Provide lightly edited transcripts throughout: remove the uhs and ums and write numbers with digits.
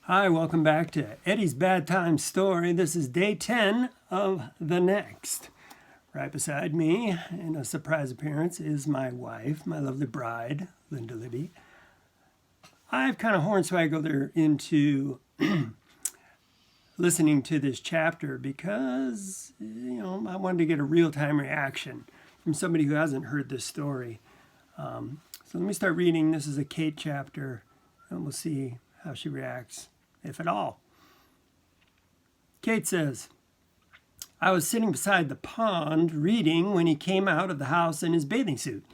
Hi, welcome back to Eddie's Bad Time Story. This is day 10 of The Next. Right beside me, in a surprise appearance, is my wife, my lovely bride, Linda Libby. I've kind of hornswaggled her into listening to this chapter because, I wanted to get a real-time reaction from somebody who hasn't heard this story. So let me start reading. This is a Kate chapter, and we'll see how she reacts, if at all. Kate says, I was sitting beside the pond reading when he came out of the house in his bathing suit.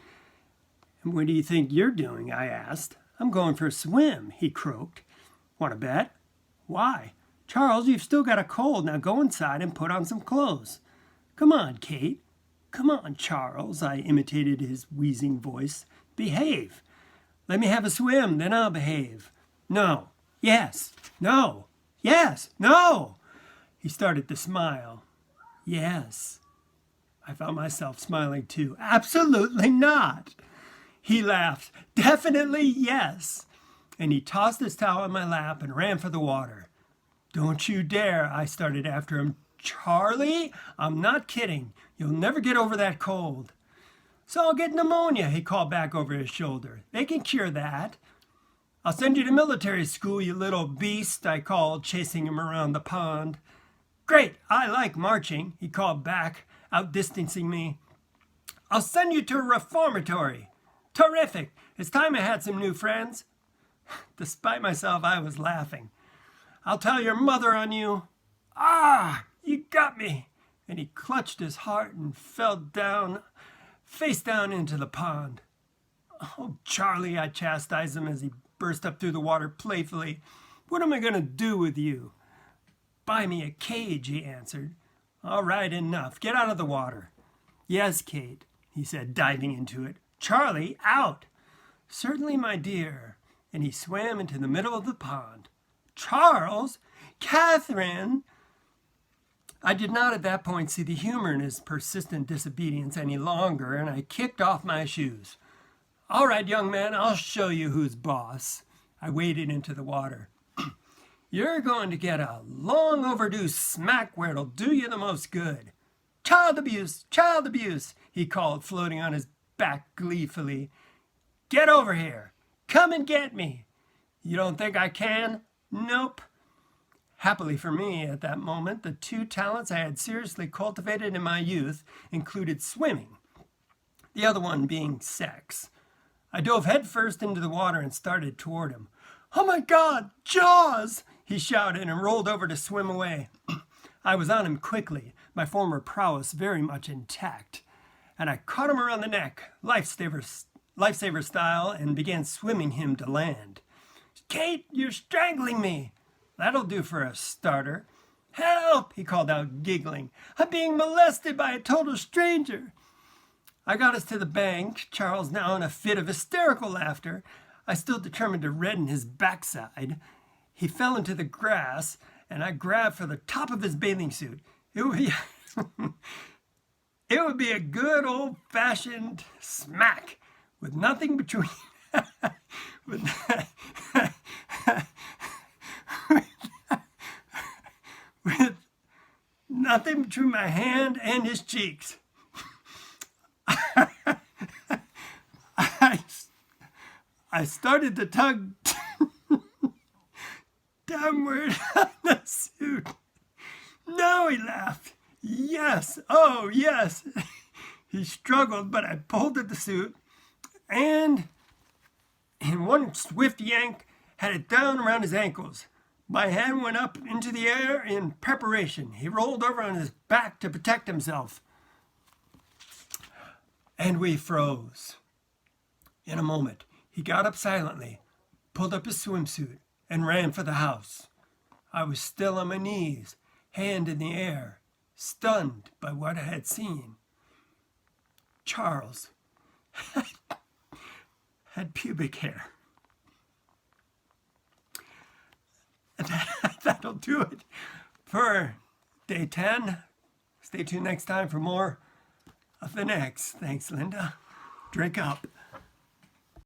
And what do you think you're doing? I asked. I'm going for a swim, he croaked. Want to bet? Why? Charles, you've still got a cold. Now go inside and put on some clothes. Come on, Kate. Come on, Charles, I imitated his wheezing voice. Behave. Let me have a swim, then I'll behave. No. Yes. No. Yes. No. He started to smile. Yes. I found myself smiling too. Absolutely not. He laughed. Definitely yes. And he tossed his towel on my lap and ran for the water. Don't you dare, I started after him. Charlie, I'm not kidding. You'll never get over that cold. So I'll get pneumonia, he called back over his shoulder. They can cure that. I'll send you to military school, you little beast, I called, chasing him around the pond. Great, I like marching, he called back, outdistancing me. I'll send you to a reformatory. Terrific, it's time I had some new friends. Despite myself, I was laughing. I'll tell your mother on you. Ah, you got me. And he clutched his heart and fell down, face down into the pond. Oh, Charlie, I chastised him as he burst up through the water playfully. What am I going to do with you? Buy me a cage, he answered. All right, enough. Get out of the water. Yes, Kate, he said, diving into it. Charlie, out. Certainly, my dear. And he swam into the middle of the pond. Charles? Catherine? I did not at that point see the humor in his persistent disobedience any longer, and I kicked off my shoes. All right, young man, I'll show you who's boss. I waded into the water. You're going to get a long overdue smack where it'll do you the most good. Child abuse, he called, floating on his back gleefully. Get over here. Come and get me. You don't think I can? Nope. Happily for me, at that moment, the two talents I had seriously cultivated in my youth included swimming, the other one being sex. I dove headfirst into the water and started toward him. Oh my God, Jaws! He shouted and rolled over to swim away. I was on him quickly, my prowess very much intact, and I caught him around the neck, lifesaver style, and began swimming him to land. Kate, you're strangling me. That'll do for a starter. Help, he called out, giggling. I'm being molested by a total stranger. I got us to the bank, Charles now in a fit of hysterical laughter. I still determined to redden his backside. He fell into the grass, and I grabbed for the top of his bathing suit. It would be a good old-fashioned smack, with nothing between... with nothing between my hand and his cheeks. I started to tug downward on the suit. No, he laughed. Yes, oh yes. He struggled, but I pulled at the suit and in one swift yank had it down around his ankles. My hand went up into the air in preparation. He rolled over on his back to protect himself. And we froze. In a moment, he got up silently, pulled up his swimsuit, and ran for the house. I was still on my knees, hand in the air, stunned by what I had seen. Charles had pubic hair. That'll do it for day 10. Stay tuned next time for more of The Next. Thanks, Linda. Drink up.